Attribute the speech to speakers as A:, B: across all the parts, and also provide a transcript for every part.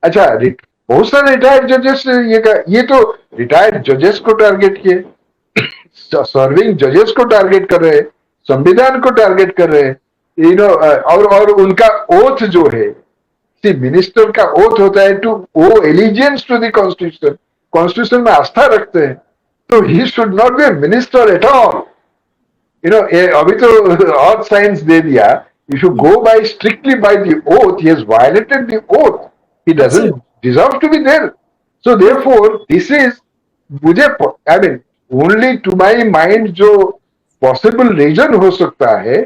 A: अच्छा, बहुत सारे रिटायर्ड जजेस ने ये तो रिटायर्ड जजेस को टारगेट किए, सर्विंग जजेस को टारगेट कर रहे हैं, संविधान को टारगेट कर रहे हैं, और उनका ओथ जो है, सी मिनिस्टर का ओथ होता है to owe allegiance to the constitution, constitution में आस्था रखते हैं, तो he should not be a minister at all. अभी तो और साइंस दे दिया, you should go by strictly by the oath, he has violated the oath, he doesn't
B: Absolutely.
A: Deserve to be there. So therefore this is, मुझे I mean only to my mind जो possible reason हो सकता है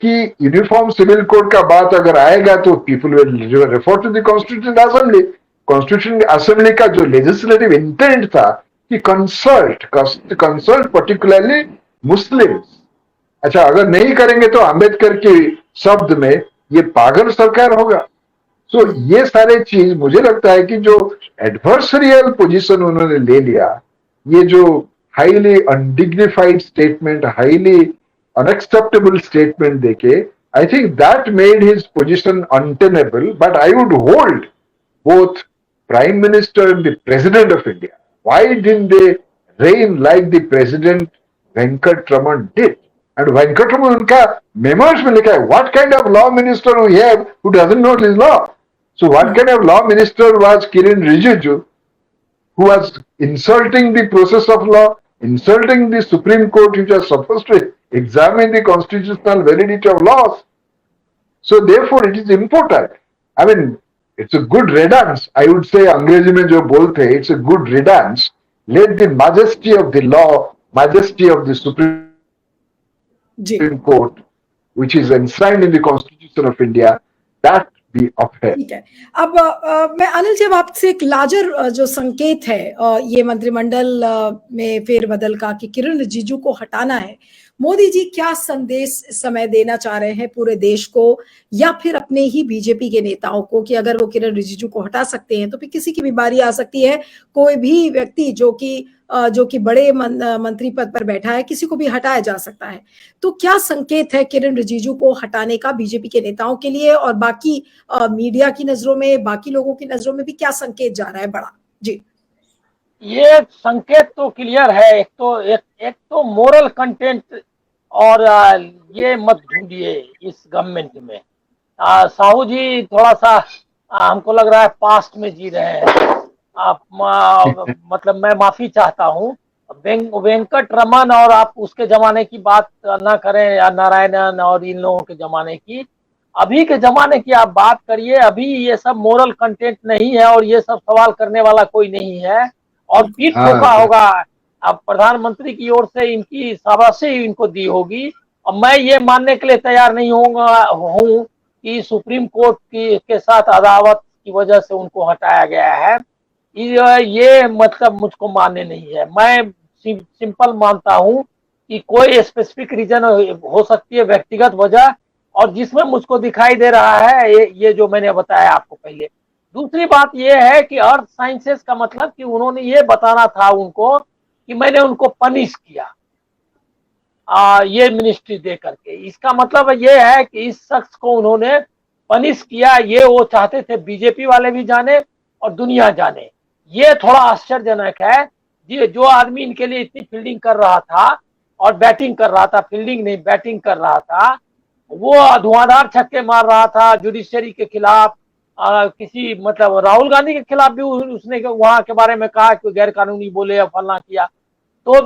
A: कि uniform civil code का बात अगर आएगा तो people will refer to the constitution assembly. Constitution assembly का जो लेजिस्लेटिव इंटेंट था कि कंसल्ट पर्टिकुलरली मुस्लिम्स, अच्छा अगर नहीं करेंगे तो अंबेडकर के शब्द में ये पागल सरकार होगा। सो ये सारे चीज मुझे लगता है कि जो एडवर्सरियल पोजीशन उन्होंने ले लिया, ये जो highly undignified statement, highly unacceptable statement देके, I think that made his position untenable. But I would hold both Prime Minister and the President of India. Why didn't they reign like the President Venkat Raman did? And Venkat Raman उनका memos में लिखा है, what kind of law minister we have who doesn't know his law? So what kind of law minister was Kiran Rijiju, who was insulting the process of law, insulting the Supreme Court, which was supposed to examine the constitutional validity of laws? So therefore it is important. I mean, it's a good riddance. I would say अंग्रेजी में जो बोलते हैं, it's a good riddance. Let the majesty of the law, majesty of the Supreme
B: ji,
A: Court, which is enshrined in the Constitution of India, that be upheld.
B: ठीक है। अब मैं अनिल जी, अब आपसे एक लार्जर जो संकेत है ये मंत्रिमंडल में फेरबदल का कि किरण रिजिजू को हटाना है, मोदी जी क्या संदेश इस समय देना चाह रहे हैं पूरे देश को, या फिर अपने ही बीजेपी के नेताओं को कि अगर वो किरण रिजिजू को हटा सकते हैं तो फिर किसी की भी बारी आ सकती है, कोई भी व्यक्ति जो कि बड़े मंत्री पद पर बैठा है, किसी को भी हटाया जा सकता है। तो क्या संकेत है किरण रिजिजू को हटाने का बीजेपी के नेताओं के लिए, और बाकी मीडिया की नजरों में, बाकी लोगों की नजरों में भी क्या संकेत जा रहा है बड़ा? जी,
C: ये संकेत तो क्लियर है। एक तो मोरल कंटेंट, और ये मत ढूंढिए इस गवर्नमेंट में। साहू जी थोड़ा सा हमको लग रहा है पास्ट में जी रहे हैं। आप मतलब मैं माफी चाहता हूँ, वेंकट रमन और आप उसके जमाने की बात ना करें, या नारायणन और इन लोगों के जमाने की, अभी के जमाने की आप बात करिए। अभी ये सब मोरल कंटेंट नहीं है, और ये सब सवाल करने वाला कोई नहीं है, और पीठ ठोका होगा। अब प्रधानमंत्री की ओर से इनकी शाबाशी इनको दी होगी। और मैं ये मानने के लिए तैयार नहीं हूँ कि सुप्रीम कोर्ट के साथ अदावत की वजह से उनको हटाया गया है। ये मतलब मुझको मान्य नहीं है। मैं सिंपल मानता हूँ कि कोई स्पेसिफिक रीजन हो सकती है, व्यक्तिगत वजह, और जिसमें मुझको दिखाई दे रहा है ये जो मैंने बताया आपको पहले। दूसरी बात ये है कि अर्थ साइंसेस का मतलब कि उन्होंने ये बताना था उनको कि मैंने उनको पनिश किया ये मिनिस्ट्री दे करके। इसका मतलब ये है कि इस शख्स को उन्होंने पनिश किया, ये वो चाहते थे बीजेपी वाले भी जाने और दुनिया जाने। ये थोड़ा आश्चर्यजनक है। जो आदमी इनके लिए इतनी फील्डिंग कर रहा था और बैटिंग कर रहा था, फील्डिंग नहीं बैटिंग कर रहा था, वो धुआंधार छक्के मार रहा था जुडिशरी के खिलाफ, किसी मतलब राहुल गांधी के खिलाफ भी उसने वहां के बारे में कहा कि गैर कानूनी बोले या फलना किया। तो